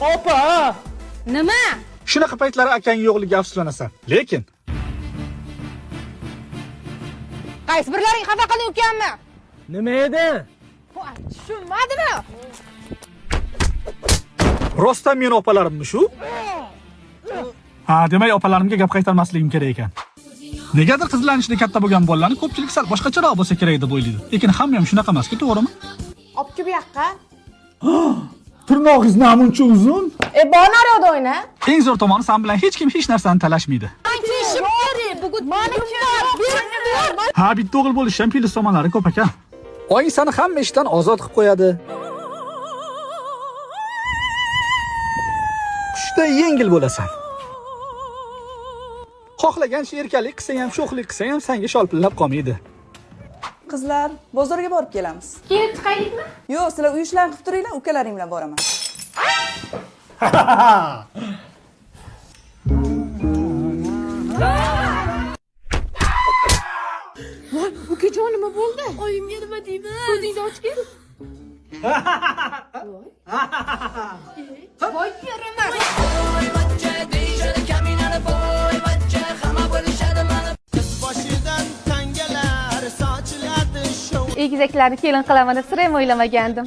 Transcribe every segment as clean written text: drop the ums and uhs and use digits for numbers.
Opa! Nima? Shunaqa paytlari akang yo'qligiga afsuslanasan. Lekin Qaysi birlaring xafa qilding ukamni? Nima edi? Tushunmadimi? rostdan meni opalarimmi shu? Ha, demak opalarimga gap qaytarmasligim kerak ekan. Negadir qizlanishda katta bo'lgan bolalarni ko'pchilik sal boshqacharoq bo'lsa kerak deb o'ylaydi. Lekin hamma ham shunaqa emas-ku, to'g'rimi? Obki bu yoqqa. Tirnog'ingiz namuncha uzun. Bor naryoqda o'yna. Eng zo'r tomoni san bilan hech kim hech narsani talashmaydi. Kiyishim kerak. Bugun meniki. Ha, bitta o'g'il bo'lish ham plyus tomonlari ko'p ekan. Oying seni hamma ishdan ozod qilib qo'yadi. Qushda yengil bo'lasan. Xohlagancha erkalik qilsa ham, sho'xlik qilsa ham senga sholpillab qolmaydi. Qizlar, bozorga borib kelamiz. Kelib chiqaylikmi? Yo'q, sizlar uy ishlarini qilib turinglar, ukalaring bilan boraman. Ukajon nima bo'ldi? Oyimga nima deydi? Ko'zingni ochgin. Voy yaramas. Egizaklarni kelin qilaman deb sira ham o'ylamagandim.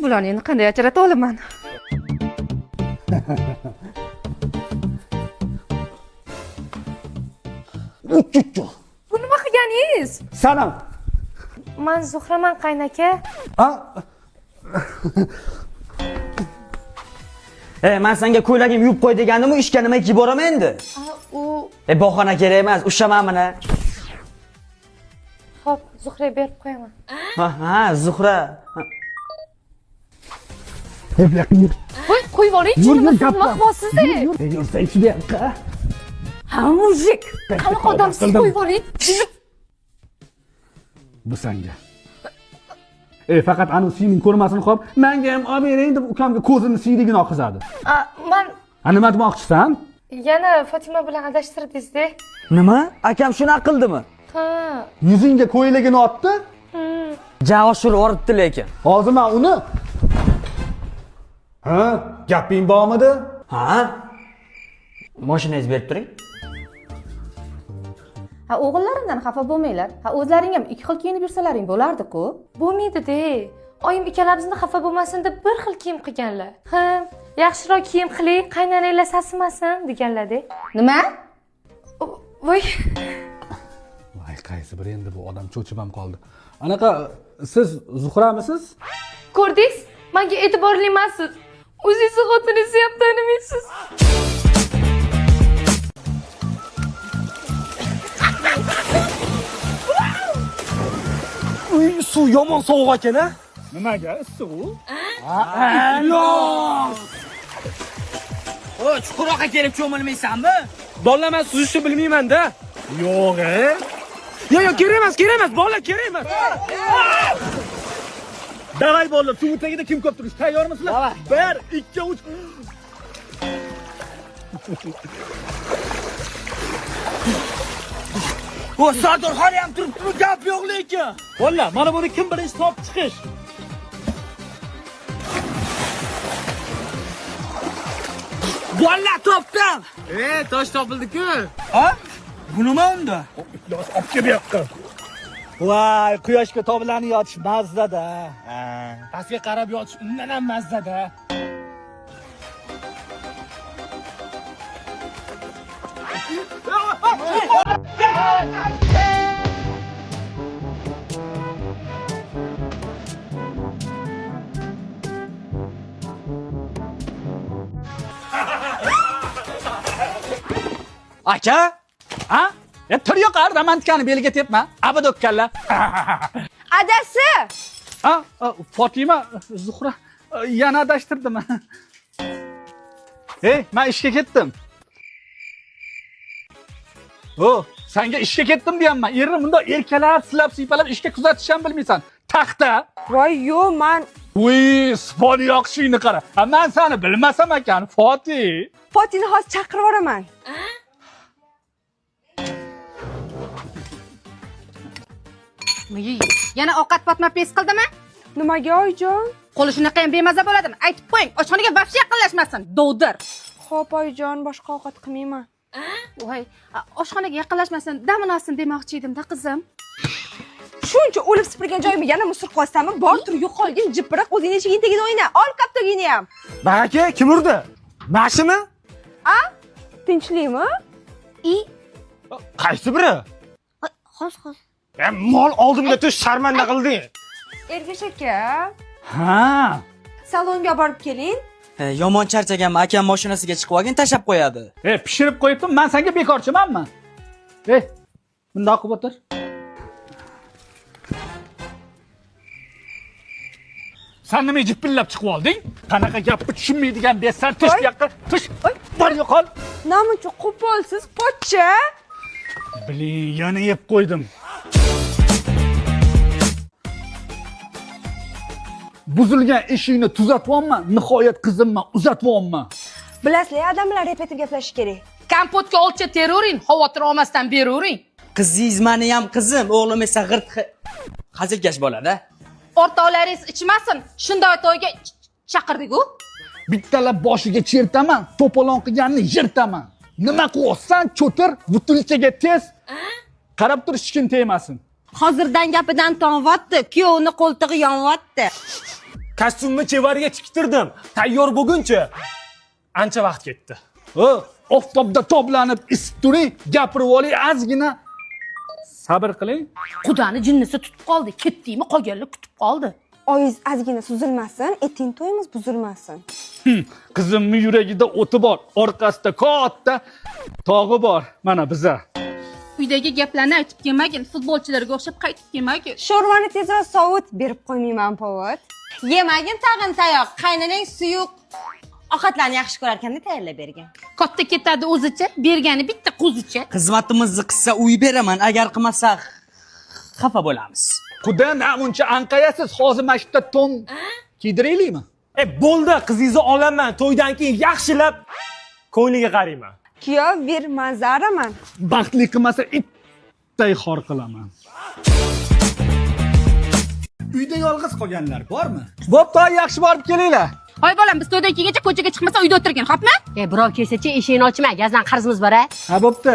Bularni endi qanday ajrata olaman? Bu nima qilganingiz? Sanam. Men Zuhraman qaynaka. Men senga ko'ylagimni yuvib qo'y degandim-ku, ishga nima kiyib boraman endi? U Bahona kerak emas, ushlaman mana. Xo'p, Zuhra berib qo'yaman. Ha, Zuhra. Voy, qo'yib oling, nima qilmoqchisiz? Yursang shu yoqqa. Ha, mujik. Qanaqa odamsiz, qo'yib oling. Bu senga. Faqat anu siyning ko'rmasini qolib, menga ham olib bering deb ukamga ko'zini siyligini oqizadi. Men Nima demoqchisan? yana Fatima bilan adashtirdingiz-da. Nima? Akam shunaqa qildimi? Ha. Yuzingga ko'ylagini otdi. Javoshul o'ribdi lekin. Hozir men uni gaping bormidi? Ha? Mashinangizni berib turing. Ha, o'g'illarimdan xafa bo'lmanglar. Ha, o'zlaring ham ikki xil kiyinib yursalaring bo'lardi-ku. Bo'lmaydi-da. Oyim ikkalamizni xafa bo'lmasin deb bir xil kiyim qilganlar. Ha, yaxshiroq kiyim qiling, qaynonanglar sasimasin deganlar-da. Nima? Voy. Voy, qaysi bir endi bu odam cho'chib ham qoldi. Anaqa siz Zuhramisiz? Ko'rdingiz? Menga e'tiborli emassiz. O'zingizni xotiningizni ham tanimaysiz. Uy, suv yomon sovuq ekan-a? Nimaga issiq u? Yo'q. O, chuqurroqqa kelib cho'milmaysanmi? Bolalar men suzishni bilmayman-da. Yo'q, Yo'q, kerak emas, bolalar kerak emas. Davay bolalar, suv tagida kim ko'p turish? Tayyormisizlar? 1, 2, 3. O, Sardor hali ham turibdi, gap yo'q lekin. Bolalar, mana buni kim birinchi topib chiqish? Bolalar topdim. Tosh topildi-ku. Ha? Bu nima unda? Olib kel bu yoqqa. Voy, quyoshga toblanib yotish mazza-da. Pastga qarab yotish undan ham mazza-da. Aka? Ha? Tir yoqar, romantikani beliga tepma. Abad o'kkanlar. Adasi! Fatima, Zuhra yana adashtirdimi? Hey, men ishga ketdim. Senga ishga ketdim deyapman. Erim bunda erkalab, silab, siypalab ishga kuzatish ham bilmaysan. Taxta. Voy, yo'q, men Uy, sponi yoqishingni qara. Men seni bilmasam ekan, Fatih. Fatini hozir chaqirib yuboraman. Yana ovqat patma pes qildimi? Nimaga oyijon? Qo'li shunaqa ham bemaza bo'ladimi? Aytib qo'ying, oshxonaga vobshe yaqinlashmasin. Dovdir. Xo'p oyijon, boshqa ovqat qilmayman. Voy, oshxonaga yaqinlashmasin, damini olsin demoqchi edim-da qizim. Shuncha o'lib sipirgan joyimga yana musir qo'ysami? Bor tur yo'qolgin jipiriq o'zing eshiging tagida o'yna. Ol kaptagini ham. Baraka, kim urdi? Mashimi? Tinchlikmi? Qaysi biri? Xos. Mol oldimda tush sharmanda qilding. Ergash aka, Ha. salonga borib keling. Yomon charchaganman, akam mashinasiga chiqib olgin, tashab qo'yadi. Pishirib qo'yibdim, men senga bekorchimanmi? Bundoq qilib o'tir. Sen nima jipillab chiqib olding? Qanaqa gapni tushunmaydigan besan, tush bu yoqqa, tush. Bor yo'qol. Namuncha qo'polsiz, pochcha. Biling, yana yeb qo'ydim. Buzilgan eshikni tuzatyapman, nihoyat qizimman, uzatyapman. Bilasizlar, odamlar repetib gaplashish kerak. Kompotga olcha teravering, xavotir olmasdan beravering. Qizingiz meni ham qizim, o'g'lim esa g'irt hazilkash bo'ladi. O'rtoqlaringiz ichmasin, shunday to'yga chaqirdik-ku. Bittalab boshiga chertaman, to'polon qilganni yirtaman. Nima qilyapsan, cho'tir, butulchaga tez. Qarab tur, hech kim tegmasin. Hozirdan gapidan tonyapti, kuyovni qo'ltig'i yonyapti. Kostyumni chevariga tiktirdim. Tayyor bo'lguncha ancha vaqt ketdi. Oftobda toblanib isib turing, gapirib oling, ozgina sabr qiling. Xudoni jinnisi tutib qoldi, ketdingmi, qolganlar kutib qoldi. Oyingiz ozgina suzilmasin, etin to'yimiz buzilmasin. Qizimni yuragida o'ti bor, orqasida katta tog'i bor. Mana biza. Uydagi gaplarni aytib kelmagin, futbolchilarga o'xshab qaytib kelmagin. Sho'rvani tezroq sovut berib qo'ymayman, povod. Yemagin tag'in tayoq, qaynanang suyuq ovqatlarni yaxshi ko'rar ekanda tayyorlab bergan. Katta ketadi o'zicha, bergani bitta qo'zicha. Xizmatimizni qilsa uy beraman, agar qilmasa xafa bo'lamiz. Quda namuncha anqayasiz, hozir maktabda to'n kiydiraylikmi? Bo'ldi, qizingizni olaman. To'ydan keyin yaxshilab ko'ngliga qarayman. Kuyov bir manzaraman. Baxtli qilmasa itday xor qilaman. Uyda yolg'iz qolganlar bormi? Bo'pti, yaxshi borib kelinglar. Hoy bolam, biz to'ydan keyingacha ko'chaga chiqmasa uyda o'tirgin, xo'pmi? Birov kelsa-chi, eshikni ochma, gazdan qarzimiz bor a. Ha, bo'pti.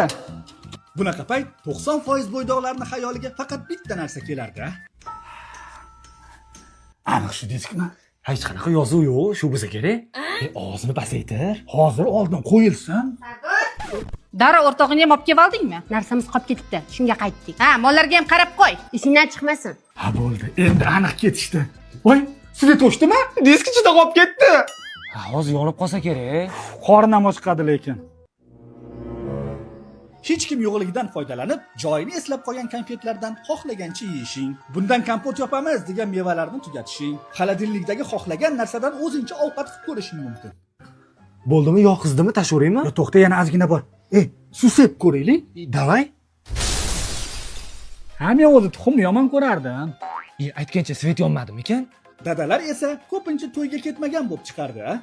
Bunaqa payt 90% bo'ydoqlarning xayoliga faqat bitta narsa kelardi. Aniq shu diskmi? Hech qanaqa yozuv yo'q, shu bo'lsa kerak. Og'zini pasaytir. Hozir oldin qo'yilsin. Dara o'rtog'ini ham olib kelib oldingmi? Narsamiz qolib ketibdi, shunga qaytdik. Ha, mollarga ham qarab qo'y. Esingdan chiqmasin. Ha, bo'ldi. Endi aniq ketishdi. Voy, svet o'chdimi? Disk ichida qolib ketdi. Hozir yonib qolsa kerak. Qornam ochqadi lekin. Hech kim yo'qligidan foydalanib, joyini eslab qolgan konfetlardan xohlagancha yeyishing. Bundan kompot yopamiz degan mevalarni tugatishing. Xolodilnikdagi xohlagan narsadan o'zingcha ovqat qilib ko'rishing mumkin. Bo'ldimi, yo qizdimi, tashaveraymi? Yo, to'xta, yana ozgina bor. Suv sep ko'raylik. Davay. Ha, men o'zi tuxumni yomon ko'rardim. Aytgancha svet yonmadimi-ekan? Dadalar esa ko'pincha to'yga ketmagan bo'lib chiqardi, ha?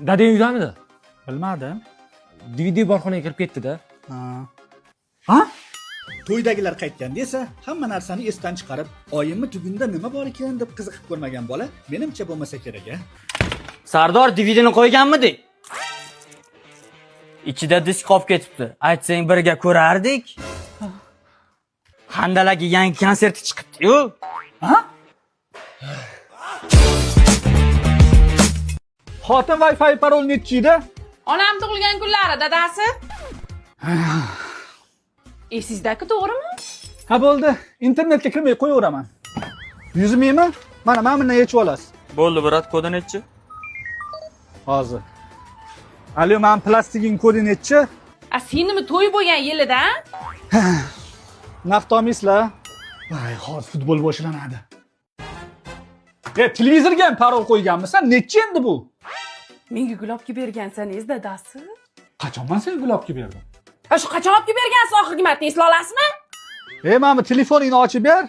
Dadang uydamidi? Bilmadim. DVD borxonaga kirib ketdi-da. Ha? To'ydagilar qaytganda esa hamma narsani esdan chiqarib, oyimni tugunda nima bor ekan deb qiziqib ko'rmagan bola, menimcha bo'lmasa kerak-a. Sardor DVDni qo'yganmiding? Ichida disk qolib ketibdi. Aytsang birga ko'rardik. Handalagi yangi konserti chiqibdi-yu. Ha? Xotin Wi-Fi parol nechi edi? Onam tug'ilgan kunlari dadasi. Esingizda-ku, to'g'rimi? Ha, bo'ldi. Internetga kirmay qo'yaveraman. Yuzmaymi? Mana bundan yechib olasiz. Bo'ldi, brat, kodi nechi? Hozir. Alo, men plastigin kodi nechi? Senimi to'y bo'lgan yilida? Naqd olmaysizlar? Voy, hozir futbol boshlanadi. Televizorga ham parol qo'yganmisan? Nechi endi bu? Menga gulobga bergansangiz dadasi. Qachon men senga gulobga berdim? Shu qachon olib bergansiz oxirgi marta esla olasizmi? Mana telefoningni ochib ber.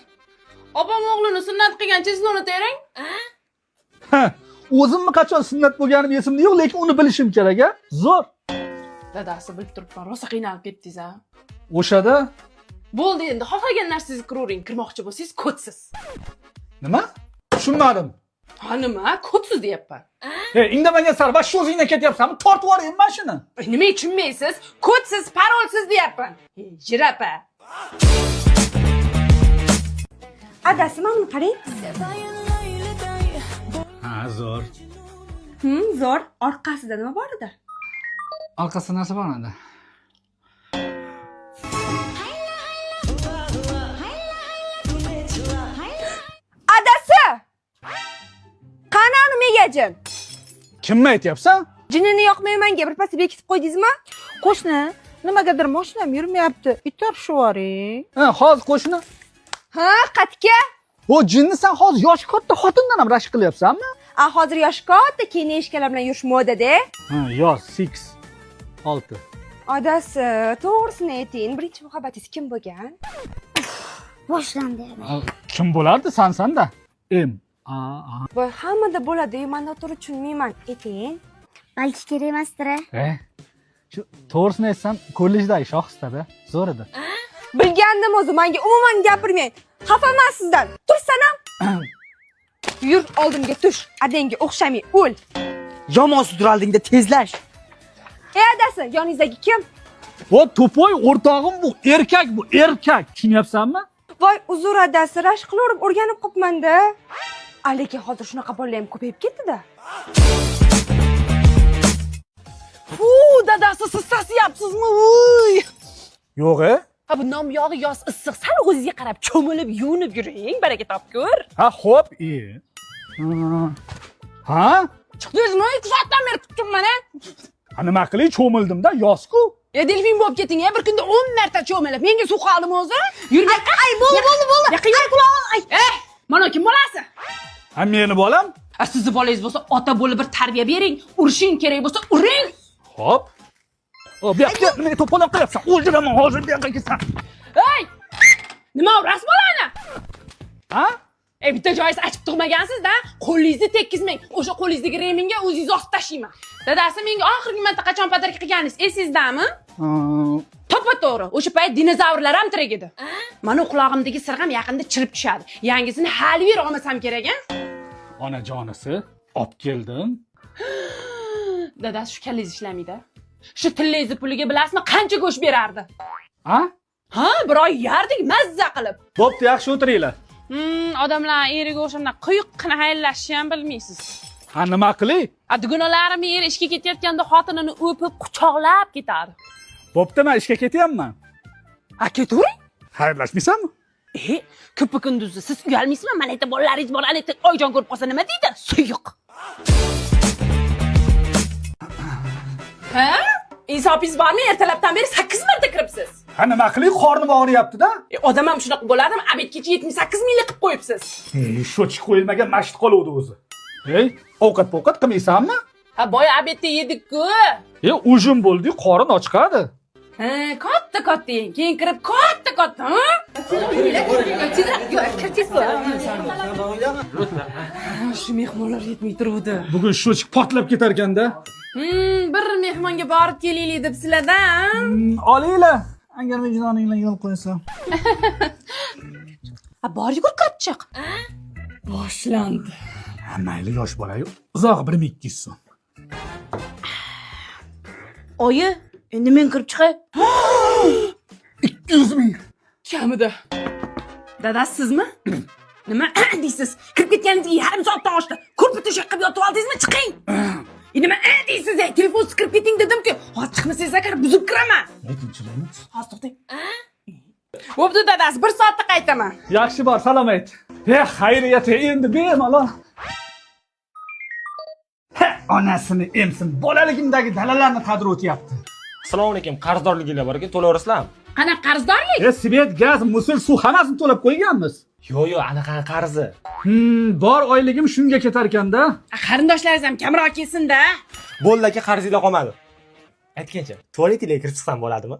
Opam o'g'lini sunnat qilgancha siz unutavering. O'zimni qachon sunnat bo'lganim esimda yo'q, lekin uni bilishim kerak-a? Zo'r. Dadasi bilib turibman, rosa qiynalib ketdingiz-a. O'shada Bo'ldi endi, xohlagan narsangizni kiravering, kirmoqchi bo'lsangiz ko'tsiz. nima? Tushunmadim. Ha nima? Kodsiz deyapman. Indamagan sar va shu o'zingdan ketyapsanmi? Tortib yuboraymi men shuni? Nima tushunmaysiz? Kodsiz, parolsiz deyapman. Jirapa. Adasi mana buni qarang. Ha, zo'r. Zo'r. Orqasida nima bor edi? Orqasida narsa bor edi. Adasi! Qani uni megajin? Kimni aytyapsan? Jinini yoqmayman, birpasda bekitib qo'ydingizmi? Qo'shni, nimagadir mashinam yurmayapti. Itor shuvoring. Ha, hozir qo'shni. Ha, qatga? O jinni sen hozir yoshi katta xotindan ham rashk qilyapsanmi? Hozir yosh katta, keyin eshiklar bilan yurish modada. Ha, yosh 6. Adasi, to'g'risini ayting, birinchi muhabbatingiz kim bo'lgan? Boshlandi. Kim bo'lardi san-sanda? Voy, hammada bo'ladi-yu, men noto'g'ri tushunmayman. Ayting. Balki kerak emasdir. Shu to'g'risini aytsam, kollejdagi shoxistada zo'r edi. Bilgandim o'zi, menga umuman gapirmang. Xafaman sizdan. Tursanam. Yur oldimga tush. Adangga o'xshamay o'l. Yomon sudraldingda tezlash. Adasi, yoningizdagi kim? O to'poy o'rtog'im bu, erkak bu, erkak. Tushunyapsanmi? Voy, uzr adasi, rashk qilib o'rganib qopman-da. Lekin hozir shunaqa bolalar ham ko'payib ketdi-da. Dadasi siz sasyapsizmi? Uy! Yo'q-e? Ha bu nomyog'i yoz issiq, sal o'zingizga qarab cho'milib, yuvinib yuring, baraka topgur. Ha, xo'p, Ha? Chiqdingizmi? 2 soatdan beri kutibman, ha? Nima qilay, cho'mildim-da, yoz-ku. Delfin bo'lib keting, bir kunda 10 marta cho'milib. Menga suv qoldimi o'zi? Yurmay. Ay, bo'ldi. Yaqin qulog'im. Mana kim bolasi? Ha, meni bolam? Sizni bolangiz bo'lsa, ota bo'lib bir tarbiya bering, urishing kerak bo'lsa, uring. Xo'p. Bu yoqqa nimaga to'polon qilyapsan? O'ldiraman hozir bu yoqqa kelsan. Ey! Nima urasiz bolani? Ha? Bitta joyingiz achib tug'magansiz-da, qo'lingizni tekkizmang. O'sha qo'lingizdagi remingga o'zingiz osib tashlayman. Dadasi menga oxirgi marta qachon podarka qilganingiz esingizdami? To'g'ri. O'sha payt dinozavrlar ham tirik edi. Mana qulog'imdagi sirg'am yaqinda chirib tushadi. Yangisini hali ber olmasam kerak-a? Onajonisi, olib keldim. Dadasi shu kallangiz ishlamaydi. Shu tillangiz puliga bilasizmi, qancha go'sht berardi? Ha, bir oy yardik mazza qilib. Bo'pti, yaxshi o'tiringlar. Odamlar eriga o'shanda quyuqqina haydlashni ham bilmaysiz. Ha, nima qilay? Dugonalarim eri ishga ketayotganda xotinini o'pib, quchoqlab ketadi. Bo'pti, men ishga ketyapman. Ketavering. Xayrlashmaysanmi? Ko'p kunduzi siz uyalmaysizmi? Mana aytib bolalaringiz bor, ana oyijon ko'rib qolsa nima deydi? Suyuq. Ha? Insofingiz bormi? Ertalabdan beri 8 marta kiribsiz. Ha, nima qilay? Qornim og'riyapti-da. Odam ham shunaqa bo'ladimi? Abedgacha 78 minglik qilib qo'yibsiz. Sho'chib qo'yilmagan mashit qoluvdi o'zi. Ovqat qilmaysanmi? Ha, boya abedda yedik-ku. Ujum bo'ldi, qorin ochqadi. Katta yeng. Keyin kirib katta, ha? Shu mehmonlar yetmay turuvdi. Bugun sho'chib portlab ketar ekanda. Bir mehmonga borib kelaylik deb sizlardan. Olinglar. Agar vijdoninglar yo'l qo'ysa. Bor yugur kirib chiq. Boshlandi. Mayli, yosh bola-yu. Uzog'i 1-2 so'm. Oyi, endi men kirib chiqay. 200 ming. Kamida. Dadasi sizmi? Nima deysiz? Kirib ketganingizga yarim soatdan oshdi. Ko'rpa to'shak qilib yotib oldingizmi? Chiqing. Nima deysiz? Telefonsiz kirib keting dedim-ku. Hozir chiqmasangiz agar buzib kiraman. Tinchlaymiz. Hozir to'xtang. Bo'pti dadasi, 1 soatda qaytaman. Yaxshi bor, salom ayt. Xayriyat, endi bemalol. Onasini emsin, bolaligimdagi dalalarni qadri o'tyapti. Assalomu alaykum. Qarzdorliginglar bor ekan, to'laverasizlarmi? Qanaqa qarzdorlik? Svet, gaz, musil, suv hammasini to'lab qo'yganmiz. Yo'q, anaqa qarzi. Bor oyligim shunga ketar ekanda. Qarindoshlaringiz ham kamroq kelsin-da. Bo'ldi aka, qarzinglar qolmadi. Aytgancha, tualetiga kirib chiqsam bo'ladimi?